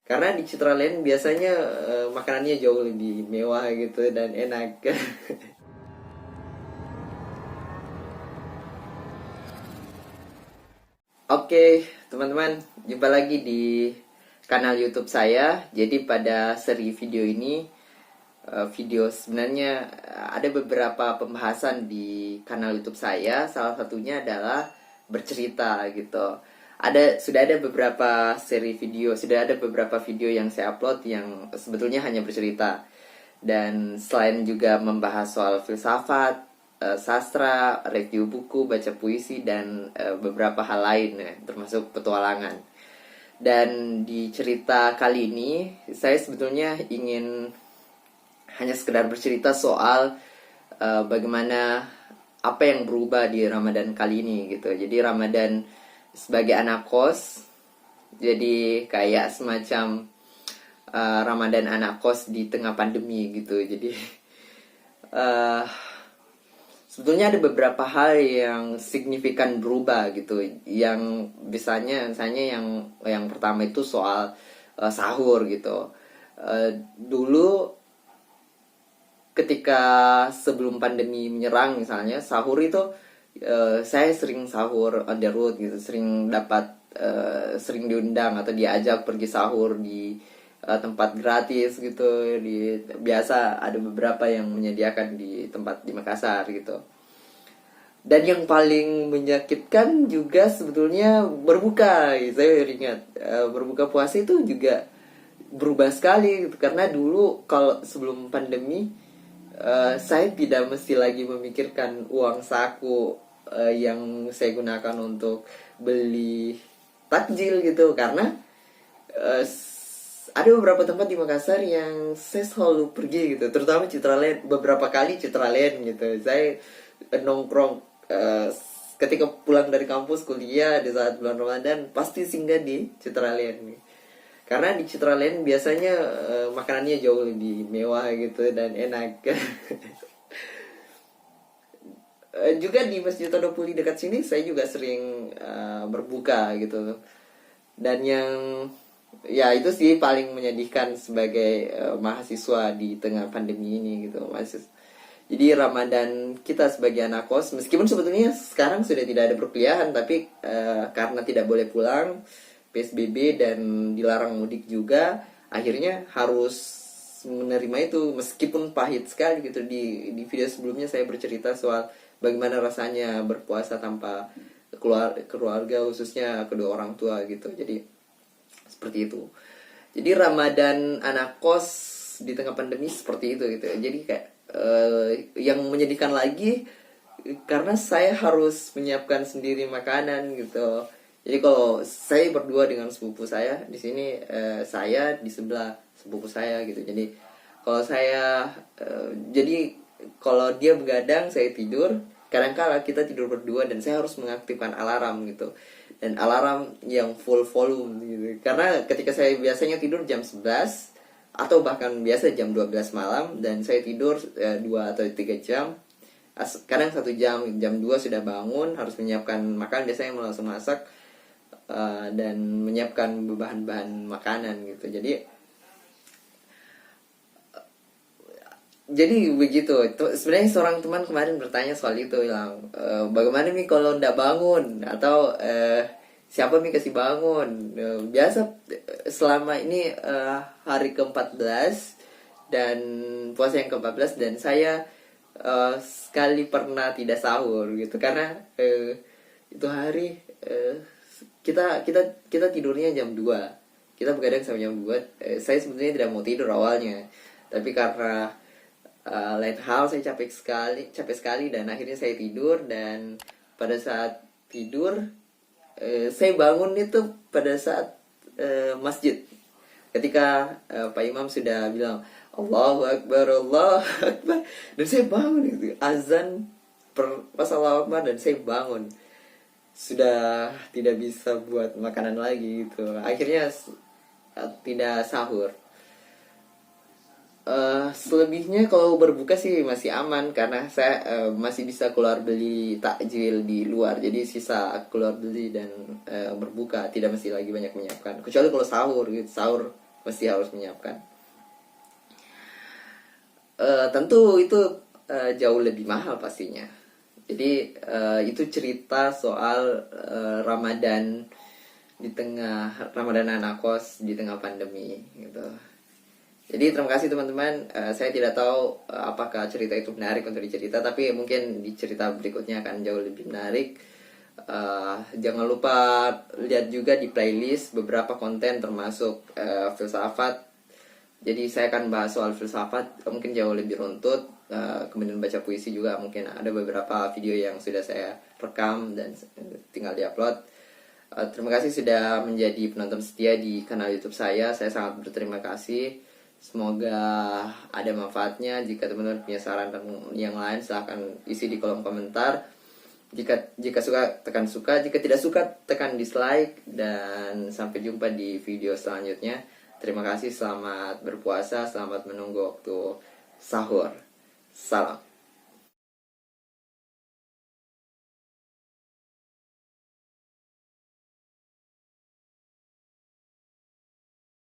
Karena di Citraland biasanya makanannya jauh lebih mewah gitu dan enak. Oke, teman-teman, jumpa lagi di kanal YouTube saya. Jadi pada seri video ini, video sebenarnya ada beberapa pembahasan di kanal YouTube saya. Salah satunya adalah bercerita gitu. Sudah ada beberapa seri video, sudah ada beberapa video yang saya upload yang sebetulnya hanya bercerita. Dan selain juga membahas soal filsafat, sastra, review buku, baca puisi, dan beberapa hal lain ya, termasuk petualangan. Dan di cerita kali ini, saya sebetulnya ingin hanya sekedar bercerita soal bagaimana apa yang berubah di Ramadan kali ini gitu. Jadi Ramadan sebagai anak kos, jadi kayak semacam Ramadan anak kos di tengah pandemi gitu. Jadi sebetulnya ada beberapa hal yang signifikan berubah gitu. Yang misalnya yang pertama itu soal sahur gitu. Dulu ketika sebelum pandemi menyerang misalnya, sahur itu saya sering sahur on the road gitu, sering diundang atau diajak pergi sahur di tempat gratis gitu. Biasa ada beberapa yang menyediakan di tempat di Makassar gitu. Dan yang paling menyakitkan juga sebetulnya berbuka. Saya ingat berbuka puasa itu juga berubah sekali gitu. Karena dulu kalau sebelum pandemi saya tidak mesti lagi memikirkan uang saku yang saya gunakan untuk beli takjil gitu. Karena ada beberapa tempat di Makassar yang saya selalu pergi gitu, terutama Citraland. Beberapa kali Citraland gitu saya nongkrong ketika pulang dari kampus kuliah di saat bulan Ramadan, pasti singgah di Citraland nih. Karena di Citraland biasanya makanannya jauh lebih mewah gitu dan enak. Juga di Masjid Todopuli dekat sini saya juga sering berbuka gitu. Dan yang ya itu sih paling menyedihkan sebagai mahasiswa di tengah pandemi ini gitu. Jadi Ramadan kita sebagai anak kos, meskipun sebetulnya sekarang sudah tidak ada perkuliahan, tapi karena tidak boleh pulang, PSBB dan dilarang mudik juga, akhirnya harus menerima itu meskipun pahit sekali gitu. Di video sebelumnya saya bercerita soal bagaimana rasanya berpuasa tanpa keluarga, khususnya kedua orang tua gitu. Jadi seperti itu. Jadi Ramadan anak kos di tengah pandemi seperti itu gitu. Jadi kayak yang menyedihkan lagi karena saya harus menyiapkan sendiri makanan gitu. Jadi kalau saya berdua dengan sepupu saya di sini, saya di sebelah sepupu saya gitu. Jadi kalau saya jadi kalau dia begadang saya tidur, kadang-kala kita tidur berdua dan saya harus mengaktifkan alarm gitu. Dan alarm yang full volume gitu. Karena ketika saya biasanya tidur jam 11 atau bahkan biasa jam 12 malam, dan saya tidur 2 atau 3 jam. Kadang 1 jam, jam 2 sudah bangun, harus menyiapkan makan, biasanya langsung masak dan menyiapkan bahan-bahan makanan gitu. Jadi begitu. Sebenarnya seorang teman kemarin bertanya soal itu, bilang bagaimana nih kalau ndak bangun, atau siapa nih kasih bangun. Biasa selama ini hari ke-14 dan puasa yang ke-14, dan saya sekali pernah tidak sahur gitu. Karena itu hari kita tidurnya jam 2, kita begadang sampai jam 2. Saya sebetulnya tidak mau tidur awalnya, tapi karena lain hal saya capek sekali dan akhirnya saya tidur. Dan pada saat tidur saya bangun itu pada saat masjid, ketika Pak Imam sudah bilang Allahu Akbar, Allahu Akbar, dan saya bangun itu azan pas Allahu Akbar, dan saya bangun, sudah tidak bisa buat makanan lagi gitu. Akhirnya tidak sahur. Selebihnya kalau berbuka sih masih aman, karena saya masih bisa keluar beli takjil di luar. Jadi sisa keluar beli dan berbuka, tidak mesti lagi banyak menyiapkan. Kecuali kalau sahur gitu, sahur mesti harus menyiapkan. Tentu itu jauh lebih mahal pastinya. Jadi itu cerita soal Ramadan di tengah Ramadan anak kos di tengah pandemi gitu. Jadi terima kasih teman-teman. Saya tidak tahu apakah cerita itu menarik untuk dicerita, tapi mungkin di cerita berikutnya akan jauh lebih menarik. Jangan lupa lihat juga di playlist beberapa konten termasuk filsafat. Jadi saya akan bahas soal filsafat mungkin jauh lebih runtut. Kemudian baca puisi juga, mungkin ada beberapa video yang sudah saya rekam dan tinggal diupload. Terima kasih sudah menjadi penonton setia di kanal YouTube saya. Saya sangat berterima kasih. Semoga ada manfaatnya. Jika teman-teman punya saran dan yang lain, silahkan isi di kolom komentar. Jika suka, tekan suka. Jika tidak suka, tekan dislike. Dan sampai jumpa di video selanjutnya. Terima kasih, selamat berpuasa, selamat menunggu waktu sahur. Salam.